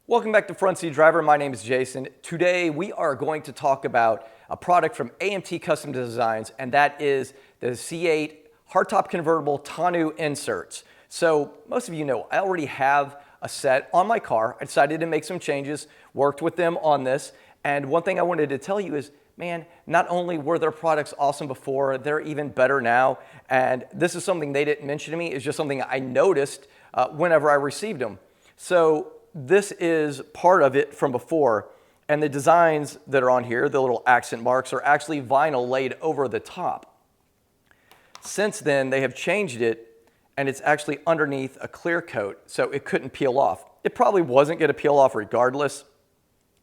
Welcome back to Front Seat Driver. My name is Jason. Today we are going to talk about a product from AMT Custom Designs, and that is the C8 hardtop convertible tonneau inserts. So most of you know I already have a set on my car. I decided to make some changes, worked with them on this, and one thing I wanted to tell you is, man, not only were their products awesome before, they're even better now. And this is something they didn't mention to me. It's just something I noticed whenever I received them. So this is part of it from before, and the designs that are on here, the little accent marks, are actually vinyl laid over the top. Since then, they have changed it, and it's actually underneath a clear coat, so it couldn't peel off. It probably wasn't going to peel off regardless,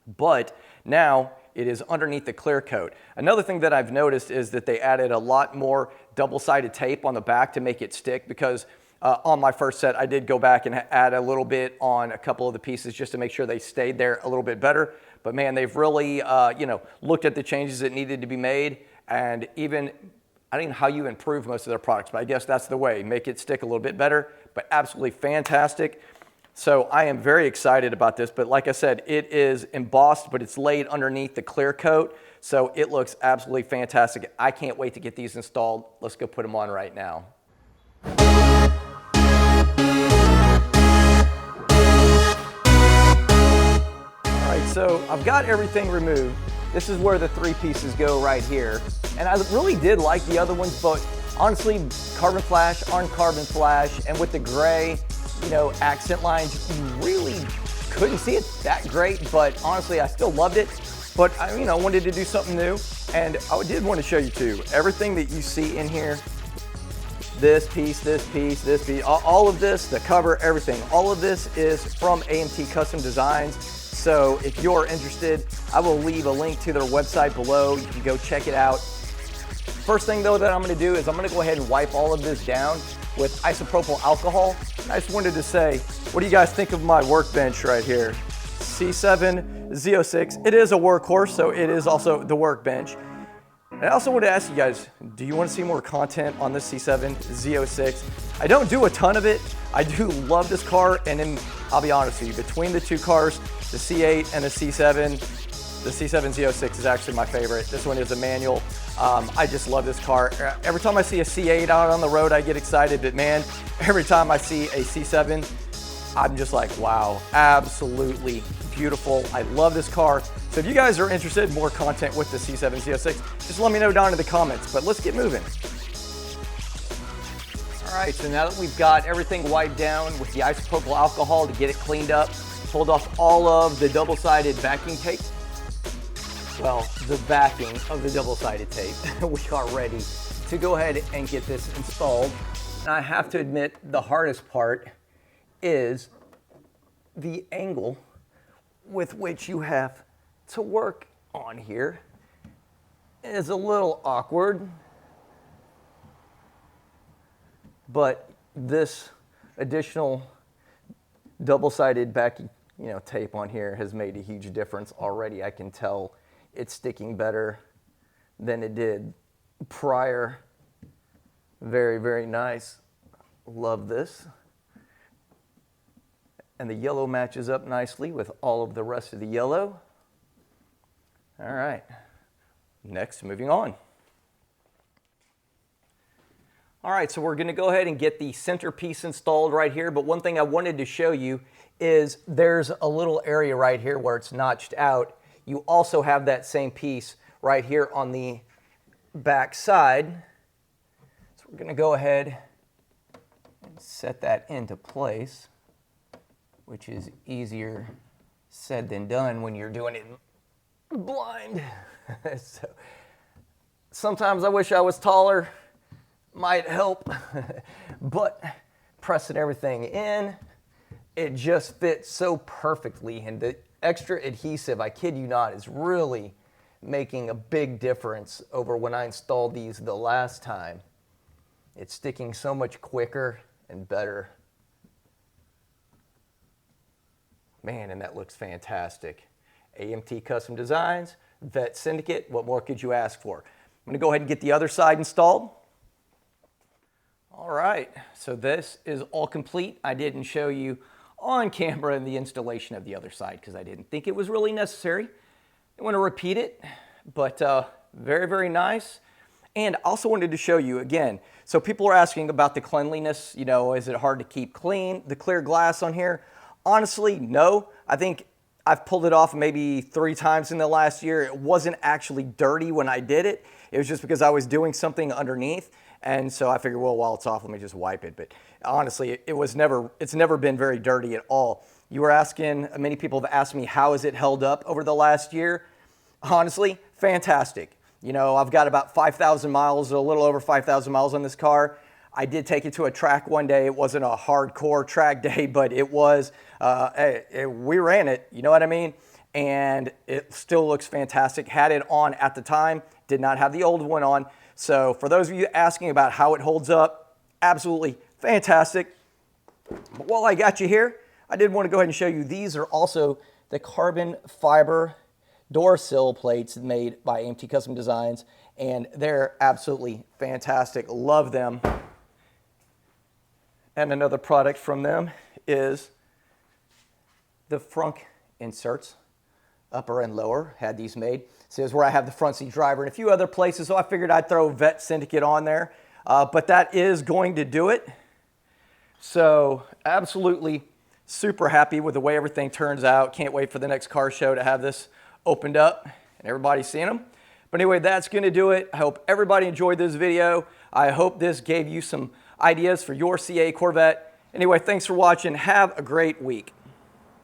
but now it is underneath the clear coat. Another thing that I've noticed is that they added a lot more double-sided tape on the back to make it stick, because on my first set, I did go back and add a little bit on a couple of the pieces just to make sure they stayed there a little bit better. But man, they've really, looked at the changes that needed to be made, and even, I don't know how you improve most of their products, but I guess that's the way, make it stick a little bit better, but absolutely fantastic. So I am very excited about this, but like I said, it is embossed, but it's laid underneath the clear coat, so it looks absolutely fantastic. I can't wait to get these installed. Let's go put them on right now. So I've got everything removed. This is where the three pieces go right here. And I really did like the other ones, but honestly, carbon flash on carbon flash, and with the gray, accent lines, you really couldn't see it that great, but honestly, I still loved it. But I wanted to do something new, and I did want to show you too. Everything that you see in here, this piece, all of this, the cover, everything, all of this is from AMT Custom Designs. So if you're interested, I will leave a link to their website below. You can go check it out. First thing though that I'm gonna do is I'm gonna go ahead and wipe all of this down with isopropyl alcohol. I just wanted to say, what do you guys think of my workbench right here? C7 Z06, it is a workhorse, so it is also the workbench. And I also want to ask you guys, do you want to see more content on this C7 Z06? I don't do a ton of it. I do love this car, and then I'll be honest with you, between the two cars, the C8 and the C7 Z06 is actually my favorite. This one is a manual. I just love this car. Every time I see a C8 out on the road, I get excited, but man, every time I see a C7, I'm just like, wow, absolutely beautiful. I love this car. So if you guys are interested in more content with the C7 Z06, just let me know down in the comments, but let's get moving. All right, so now that we've got everything wiped down with the isopropyl alcohol to get it cleaned up, pulled off all of the double-sided backing tape, well, the backing of the double-sided tape, we are ready to go ahead and get this installed. And I have to admit, the hardest part is the angle with which you have to work on here. Is a little awkward, but this additional double-sided backing tape on here has made a huge difference already. I can tell it's sticking better than it did prior. Very, very nice. Love this. And the yellow matches up nicely with all of the rest of the yellow. All right, next, moving on. All right, so we're gonna go ahead and get the centerpiece installed right here, but one thing I wanted to show you is there's a little area right here where it's notched out. You also have that same piece right here on the back side. So we're gonna go ahead and set that into place, which is easier said than done when you're doing it blind. So sometimes I wish I was taller, might help, but pressing everything in, it just fits so perfectly, and the extra adhesive, I kid you not, is really making a big difference over when I installed these the last time. It's sticking so much quicker and better. Man, and that looks fantastic. AMT Custom Designs, Vette Syndicate, what more could you ask for? I'm gonna go ahead and get the other side installed. All right, so this is all complete. I didn't show you on camera in the installation of the other side because I didn't think it was really necessary. I want to repeat it, but very, very nice. And also wanted to show you again, so people are asking about the cleanliness, you know, is it hard to keep clean, the clear glass on here? Honestly, no. I think I've pulled it off maybe 3 times in the last year. It wasn't actually dirty when I did it. It was just because I was doing something underneath. And so I figured, well, while it's off, let me just wipe it. But honestly, it's never been very dirty at all. You were asking, many people have asked me, how has it held up over the last year? Honestly, fantastic. You know, I've got about 5,000 miles, a little over 5,000 miles on this car. I did take it to a track one day. It wasn't a hardcore track day, but it was, we ran it, you know what I mean? And it still looks fantastic. Had it on at the time, did not have the old one on. So for those of you asking about how it holds up, absolutely fantastic. But while I got you here, I did want to go ahead and show you, these are also the carbon fiber door sill plates made by AMT Custom Designs, and they're absolutely fantastic. Love them. And another product from them is the Frunk inserts, upper and lower, had these made. So here's where I have the front seat driver and a few other places, so I figured I'd throw Vette Syndicate on there, but that is going to do it. So absolutely super happy with the way everything turns out. Can't wait for the next car show to have this opened up and everybody's seeing them. But anyway, that's going to do it. I hope everybody enjoyed this video. I hope this gave you some ideas for your C8 Corvette. Anyway, thanks for watching. Have a great week.